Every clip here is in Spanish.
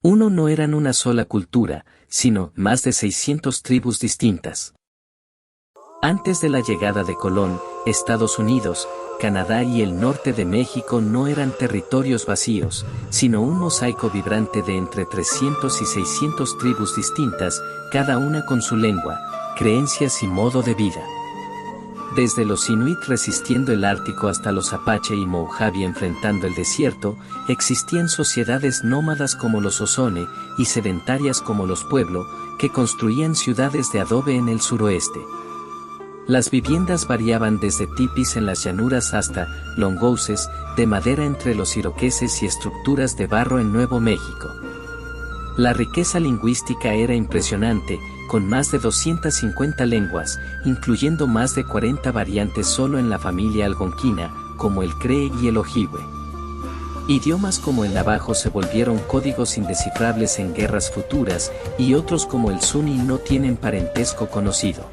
Uno no eran una sola cultura, sino más de 600 tribus distintas. Antes de la llegada de Colón, Estados Unidos, Canadá y el norte de México no eran territorios vacíos, sino un mosaico vibrante de entre 300 y 600 tribus distintas, cada una con su lengua, creencias y modo de vida. Desde los Inuit resistiendo el Ártico hasta los Apache y Mojave enfrentando el desierto, existían sociedades nómadas como los Ohlone y sedentarias como los Pueblo, que construían ciudades de adobe en el suroeste. Las viviendas variaban desde tipis en las llanuras hasta longhouses de madera entre los iroqueses y estructuras de barro en Nuevo México. La riqueza lingüística era impresionante, con más de 250 lenguas, incluyendo más de 40 variantes solo en la familia algonquina, como el cree y el ojibwe. Idiomas como el navajo se volvieron códigos indescifrables en guerras futuras, y otros como el zuni no tienen parentesco conocido.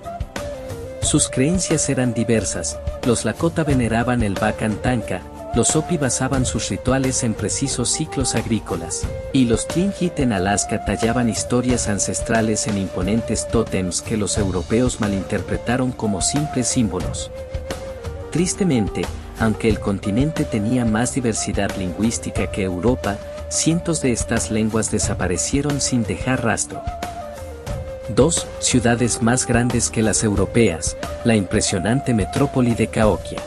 Sus creencias eran diversas, los Lakota veneraban el Bacan Tanka, los Hopi basaban sus rituales en precisos ciclos agrícolas, y los Tlingit en Alaska tallaban historias ancestrales en imponentes tótems que los europeos malinterpretaron como simples símbolos. Tristemente, aunque el continente tenía más diversidad lingüística que Europa, cientos de estas lenguas desaparecieron sin dejar rastro. 2. Ciudades más grandes que las europeas, la impresionante metrópoli de Cahokia.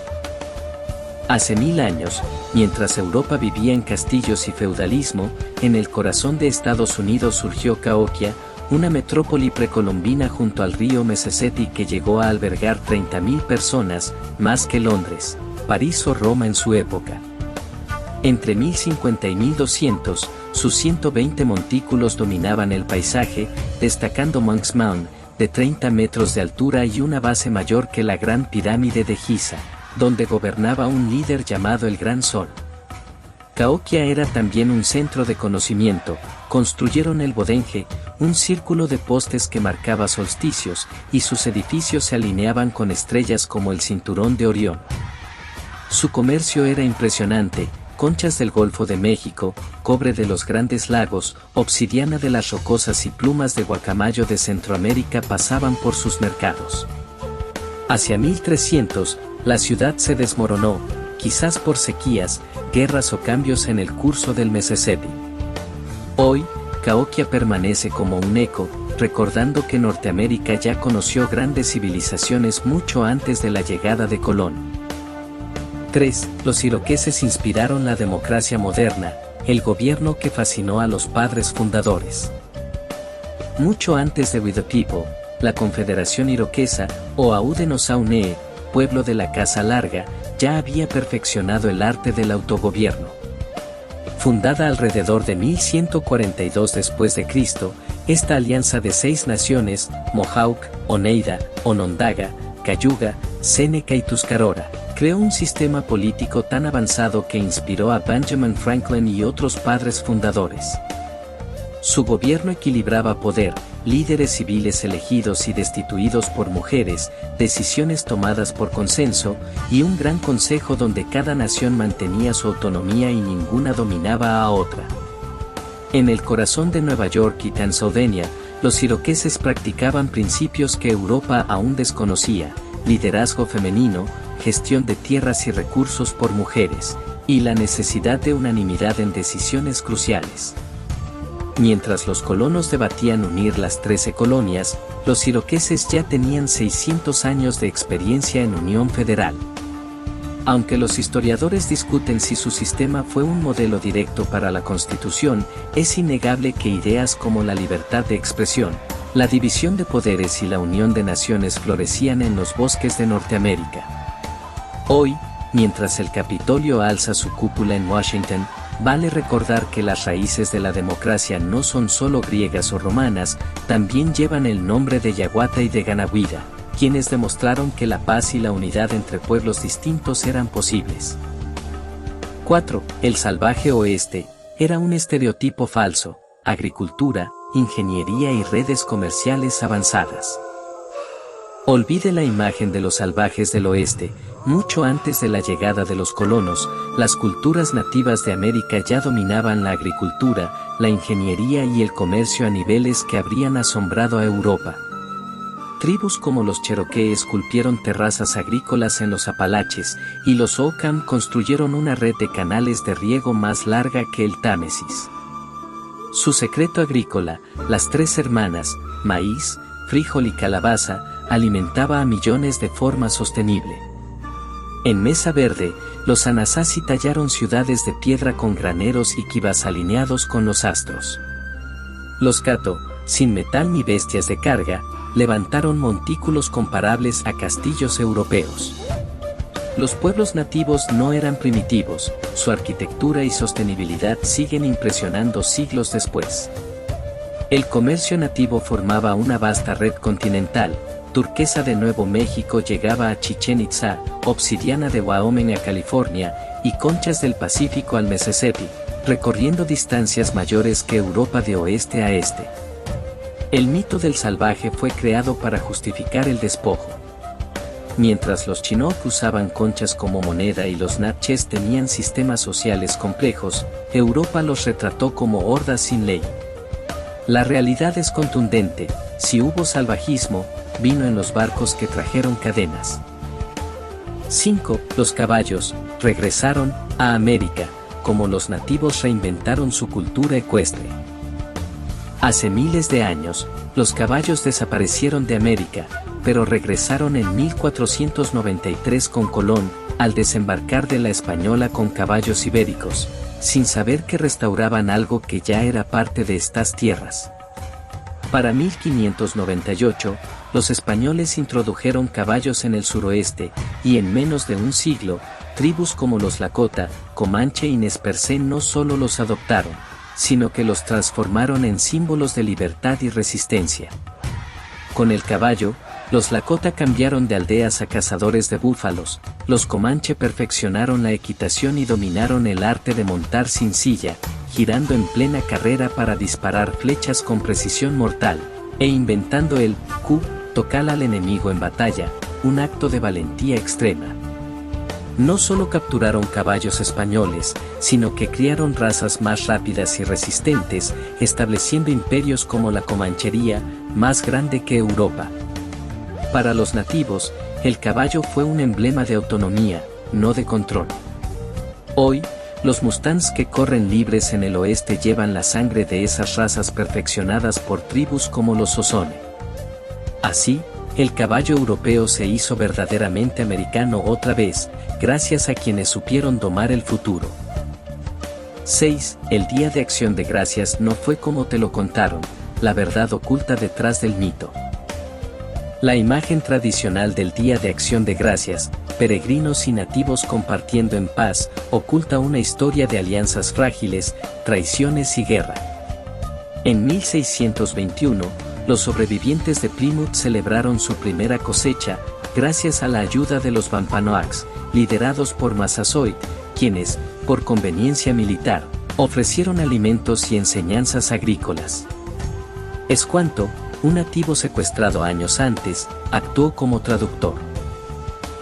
Hace 1000 años, mientras Europa vivía en castillos y feudalismo, en el corazón de Estados Unidos surgió Cahokia, una metrópoli precolombina junto al río Mississippi que llegó a albergar 30.000 personas, más que Londres, París o Roma en su época. Entre 1050 y 1200, sus 120 montículos dominaban el paisaje, destacando Monk's Mound, de 30 metros de altura y una base mayor que la Gran Pirámide de Giza, donde gobernaba un líder llamado el Gran Sol. Cahokia era también un centro de conocimiento, construyeron el Bodenje, un círculo de postes que marcaba solsticios, y sus edificios se alineaban con estrellas como el cinturón de Orión. Su comercio era impresionante, conchas del Golfo de México, cobre de los Grandes Lagos, obsidiana de las Rocosas y plumas de guacamayo de Centroamérica pasaban por sus mercados. Hacia 1300, la ciudad se desmoronó, quizás por sequías, guerras o cambios en el curso del Mississippi. Hoy, Cahokia permanece como un eco, recordando que Norteamérica ya conoció grandes civilizaciones mucho antes de la llegada de Colón. 3. Los iroqueses inspiraron la democracia moderna, el gobierno que fascinó a los padres fundadores. Mucho antes de We the People, la Confederación Iroquesa, o Haudenosaunee, pueblo de la Casa Larga, ya había perfeccionado el arte del autogobierno. Fundada alrededor de 1142 después de Cristo, esta alianza de 6 naciones, Mohawk, Oneida, Onondaga, Cayuga, Seneca y Tuscarora, creó un sistema político tan avanzado que inspiró a Benjamin Franklin y otros padres fundadores. Su gobierno equilibraba poder, líderes civiles elegidos y destituidos por mujeres, decisiones tomadas por consenso, y un gran consejo donde cada nación mantenía su autonomía y ninguna dominaba a otra. En el corazón de Nueva York y Pennsylvania, los iroqueses practicaban principios que Europa aún desconocía: liderazgo femenino, gestión de tierras y recursos por mujeres, y la necesidad de unanimidad en decisiones cruciales. Mientras los colonos debatían unir las 13 colonias, los iroqueses ya tenían 600 años de experiencia en unión federal. Aunque los historiadores discuten si su sistema fue un modelo directo para la Constitución, es innegable que ideas como la libertad de expresión, la división de poderes y la unión de naciones florecían en los bosques de Norteamérica. Hoy, mientras el Capitolio alza su cúpula en Washington, vale recordar que las raíces de la democracia no son solo griegas o romanas, también llevan el nombre de Yaguata y de Ganahuida, quienes demostraron que la paz y la unidad entre pueblos distintos eran posibles. 4. El salvaje oeste era un estereotipo falso: agricultura, ingeniería y redes comerciales avanzadas. Olvide la imagen de los salvajes del oeste, Mucho antes de la llegada de los colonos, las culturas nativas de América ya dominaban la agricultura, la ingeniería y el comercio a niveles que habrían asombrado a Europa. Tribus como los Cherokee esculpieron terrazas agrícolas en los Apalaches, y los Ocam construyeron una red de canales de riego más larga que el Támesis. Su secreto agrícola, las tres hermanas, maíz, frijol y calabaza, alimentaba a millones de forma sostenible. En Mesa Verde, los Anasazi tallaron ciudades de piedra con graneros y quivas alineados con los astros. Los Cato, sin metal ni bestias de carga, levantaron montículos comparables a castillos europeos. Los pueblos nativos no eran primitivos, su arquitectura y sostenibilidad siguen impresionando siglos después. El comercio nativo formaba una vasta red continental. Turquesa de Nuevo México llegaba a Chichén Itzá, obsidiana de Wyoming a California, y conchas del Pacífico al Mississippi, recorriendo distancias mayores que Europa de oeste a este. El mito del salvaje fue creado para justificar el despojo. Mientras los Chinook usaban conchas como moneda y los Natchez tenían sistemas sociales complejos, Europa los retrató como hordas sin ley. La realidad es contundente: si hubo salvajismo, vino en los barcos que trajeron cadenas. 5. Los caballos regresaron a América, como los nativos reinventaron su cultura ecuestre. Hace miles de años, los caballos desaparecieron de América, pero regresaron en 1493 con Colón, al desembarcar de la Española con caballos ibéricos, sin saber que restauraban algo que ya era parte de estas tierras. Para 1598, los españoles introdujeron caballos en el suroeste, y en menos de un siglo, tribus como los Lakota, Comanche y Nez Percé no solo los adoptaron, sino que los transformaron en símbolos de libertad y resistencia. Con el caballo, los Lakota cambiaron de aldeas a cazadores de búfalos, los Comanche perfeccionaron la equitación y dominaron el arte de montar sin silla, girando en plena carrera para disparar flechas con precisión mortal, e inventando el Ku, tocar al enemigo en batalla, un acto de valentía extrema. No solo capturaron caballos españoles, sino que criaron razas más rápidas y resistentes, estableciendo imperios como la Comanchería, más grande que Europa. Para los nativos, el caballo fue un emblema de autonomía, no de control. Hoy, los Mustangs que corren libres en el oeste llevan la sangre de esas razas perfeccionadas por tribus como los Ohlone. Así, el caballo europeo se hizo verdaderamente americano otra vez, gracias a quienes supieron domar el futuro. 6. El Día de Acción de Gracias no fue como te lo contaron, la verdad oculta detrás del mito. La imagen tradicional del Día de Acción de Gracias, peregrinos y nativos compartiendo en paz, oculta una historia de alianzas frágiles, traiciones y guerra. En 1621, los sobrevivientes de Plymouth celebraron su primera cosecha, gracias a la ayuda de los Wampanoags, liderados por Massasoit, quienes, por conveniencia militar, ofrecieron alimentos y enseñanzas agrícolas. Escuanto, un nativo secuestrado años antes, actuó como traductor.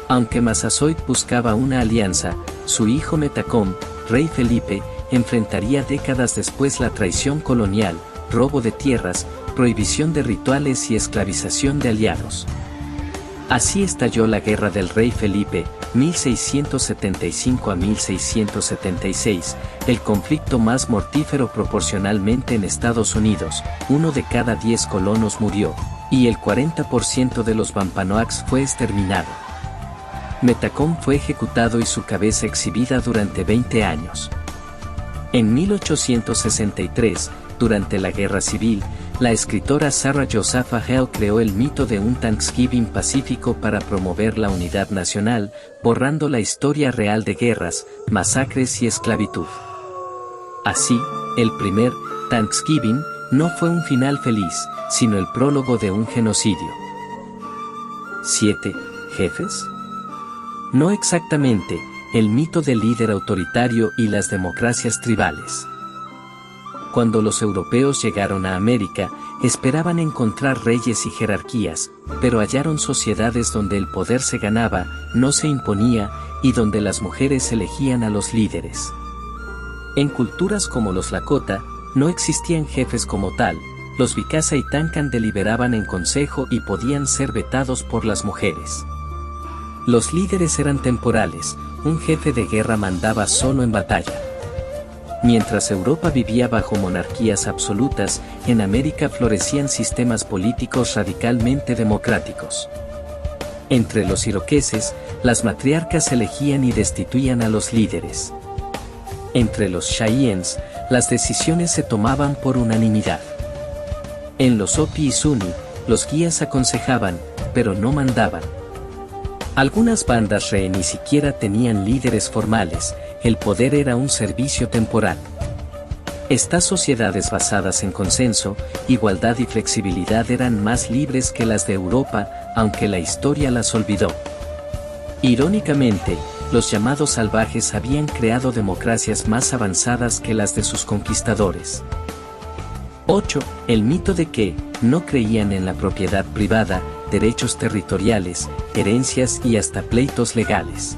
Aunque Massasoit buscaba una alianza, su hijo Metacom, rey Felipe, enfrentaría décadas después la traición colonial, robo de tierras, prohibición de rituales y esclavización de aliados. Así estalló la Guerra del Rey Felipe, 1675 a 1676, el conflicto más mortífero proporcionalmente en Estados Unidos. 1 de cada 10 colonos murió, y el 40% de los Wampanoags fue exterminado. Metacom fue ejecutado y su cabeza exhibida durante 20 años. En 1863, durante la Guerra Civil, la escritora Sarah Josepha Hale creó el mito de un Thanksgiving pacífico para promover la unidad nacional, borrando la historia real de guerras, masacres y esclavitud. Así, el primer Thanksgiving no fue un final feliz, sino el prólogo de un genocidio. 7. ¿Jefes? No exactamente, el mito del líder autoritario y las democracias tribales. Cuando los europeos llegaron a América, esperaban encontrar reyes y jerarquías, pero hallaron sociedades donde el poder se ganaba, no se imponía, y donde las mujeres elegían a los líderes. En culturas como los Lakota, no existían jefes como tal, los Vikasa y Tankan deliberaban en consejo y podían ser vetados por las mujeres. Los líderes eran temporales, un jefe de guerra mandaba solo en batalla. Mientras Europa vivía bajo monarquías absolutas, en América florecían sistemas políticos radicalmente democráticos. Entre los iroqueses, las matriarcas elegían y destituían a los líderes. Entre los Cheyennes, las decisiones se tomaban por unanimidad. En los Hopi y Zuni, los guías aconsejaban, pero no mandaban. Algunas bandas Ree ni siquiera tenían líderes formales, el poder era un servicio temporal. Estas sociedades basadas en consenso, igualdad y flexibilidad eran más libres que las de Europa, aunque la historia las olvidó. Irónicamente, los llamados salvajes habían creado democracias más avanzadas que las de sus conquistadores. 8. El mito de que no creían en la propiedad privada, derechos territoriales, herencias y hasta pleitos legales.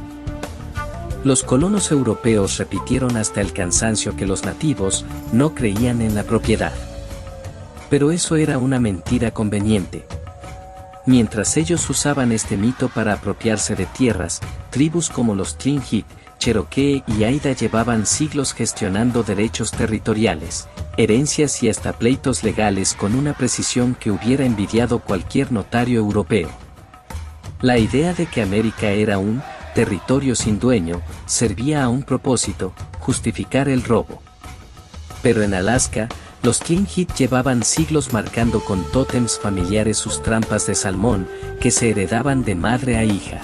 Los colonos europeos repitieron hasta el cansancio que los nativos no creían en la propiedad. Pero eso era una mentira conveniente. Mientras ellos usaban este mito para apropiarse de tierras, tribus como los Tlingit, Cherokee y Aida llevaban siglos gestionando derechos territoriales, herencias y hasta pleitos legales con una precisión que hubiera envidiado cualquier notario europeo. La idea de que América era un territorio sin dueño servía a un propósito: justificar el robo. Pero en Alaska, los Tlingit llevaban siglos marcando con tótems familiares sus trampas de salmón, que se heredaban de madre a hija.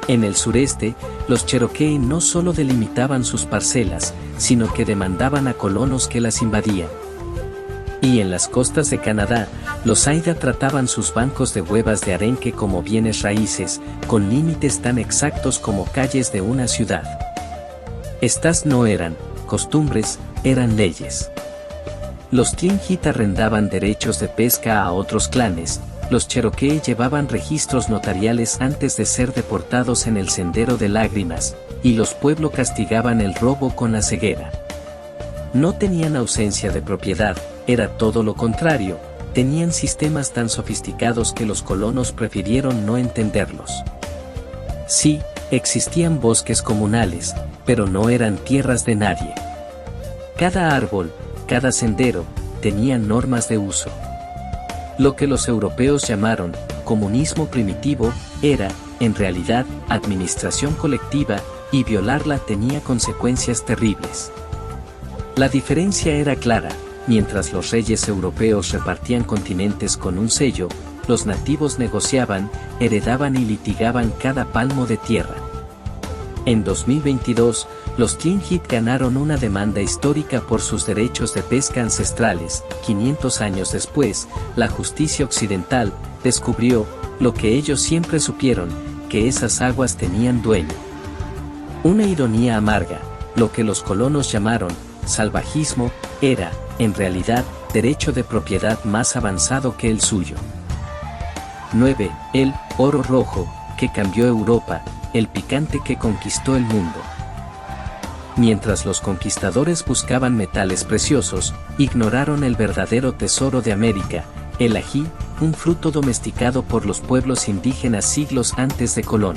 En el sureste, los Cherokee no solo delimitaban sus parcelas, sino que demandaban a colonos que las invadían. Y en las costas de Canadá, los Aida trataban sus bancos de huevas de arenque como bienes raíces, con límites tan exactos como calles de una ciudad. Estas no eran costumbres, eran leyes. Los Tlingit arrendaban derechos de pesca a otros clanes, los Cherokee llevaban registros notariales antes de ser deportados en el Sendero de Lágrimas, y los pueblos castigaban el robo con la ceguera. No tenían ausencia de propiedad, era todo lo contrario, tenían sistemas tan sofisticados que los colonos prefirieron no entenderlos. Sí, existían bosques comunales, pero no eran tierras de nadie. Cada árbol, cada sendero, tenía normas de uso. Lo que los europeos llamaron comunismo primitivo era, en realidad, administración colectiva, y violarla tenía consecuencias terribles. La diferencia era clara: mientras los reyes europeos repartían continentes con un sello, los nativos negociaban, heredaban y litigaban cada palmo de tierra. En 2022, los Tlingit ganaron una demanda histórica por sus derechos de pesca ancestrales. 500 años después, la justicia occidental descubrió lo que ellos siempre supieron, que esas aguas tenían dueño. Una ironía amarga: lo que los colonos llamaron salvajismo era, en realidad, derecho de propiedad más avanzado que el suyo. 9. El oro rojo que cambió Europa, el picante que conquistó el mundo. Mientras los conquistadores buscaban metales preciosos, ignoraron el verdadero tesoro de América, el ají, un fruto domesticado por los pueblos indígenas siglos antes de Colón.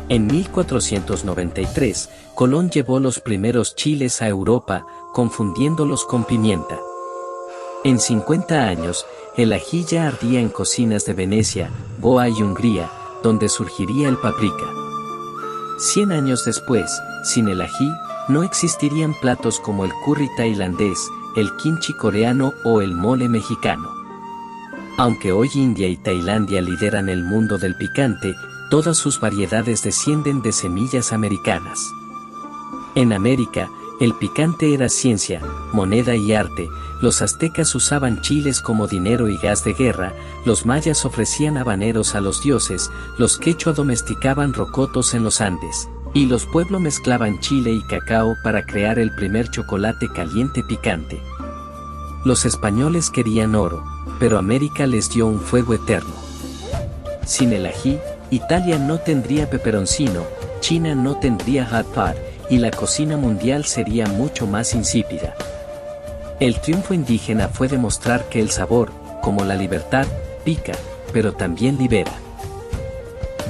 En 1493, Colón llevó los primeros chiles a Europa, confundiéndolos con pimienta. En 50 años, el ají ya ardía en cocinas de Venecia, Goa y Hungría, donde surgiría el paprika. 100 años después, sin el ají, no existirían platos como el curry tailandés, el kimchi coreano o el mole mexicano. Aunque hoy India y Tailandia lideran el mundo del picante, todas sus variedades descienden de semillas americanas. En América, el picante era ciencia, moneda y arte. Los aztecas usaban chiles como dinero y gas de guerra, los mayas ofrecían habaneros a los dioses, los quechua domesticaban rocotos en los Andes, y los pueblos mezclaban chile y cacao para crear el primer chocolate caliente picante. Los españoles querían oro, pero América les dio un fuego eterno. Sin el ají, Italia no tendría peperoncino, China no tendría hot pot, y la cocina mundial sería mucho más insípida. El triunfo indígena fue demostrar que el sabor, como la libertad, pica, pero también libera.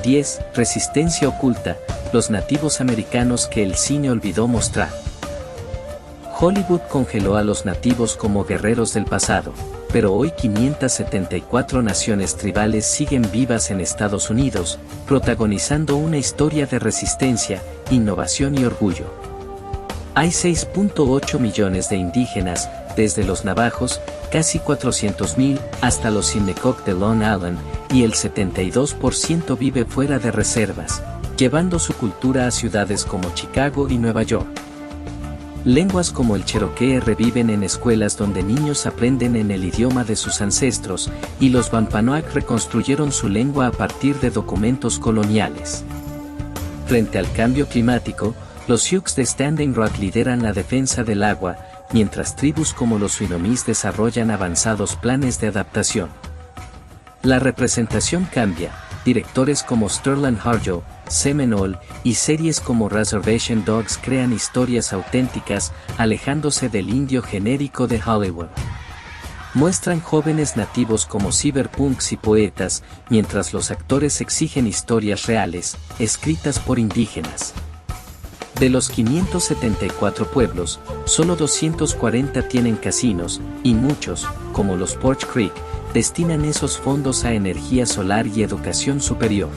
10. Resistencia oculta, los nativos americanos que el cine olvidó mostrar. Hollywood congeló a los nativos como guerreros del pasado, pero hoy 574 naciones tribales siguen vivas en Estados Unidos, protagonizando una historia de resistencia, innovación y orgullo. Hay 6.8 millones de indígenas, desde los navajos, casi 400.000, hasta los Sinekok de Long Island, y el 72% vive fuera de reservas, llevando su cultura a ciudades como Chicago y Nueva York. Lenguas como el Cherokee reviven en escuelas donde niños aprenden en el idioma de sus ancestros, y los Wampanoag reconstruyeron su lengua a partir de documentos coloniales. Frente al cambio climático, los Sioux de Standing Rock lideran la defensa del agua, mientras tribus como los Winomiz desarrollan avanzados planes de adaptación. La representación cambia, directores como Sterling Harjo, Seminole, y series como Reservation Dogs crean historias auténticas, alejándose del indio genérico de Hollywood. Muestran jóvenes nativos como cyberpunks y poetas, mientras los actores exigen historias reales, escritas por indígenas. De los 574 pueblos, solo 240 tienen casinos, y muchos, como los Porch Creek, destinan esos fondos a energía solar y educación superior.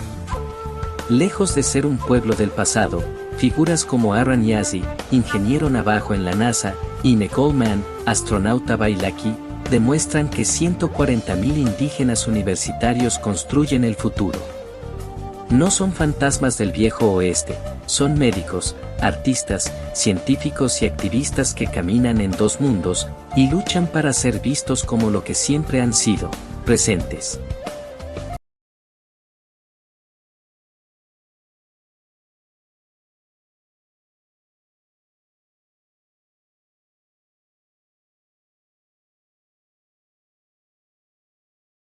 Lejos de ser un pueblo del pasado, figuras como Aaron Yazzie, ingeniero navajo en la NASA, y Nicole Mann, astronauta bailaqui, demuestran que 140.000 indígenas universitarios construyen el futuro. No son fantasmas del viejo oeste, son médicos, artistas, científicos y activistas que caminan en dos mundos, y luchan para ser vistos como lo que siempre han sido, presentes.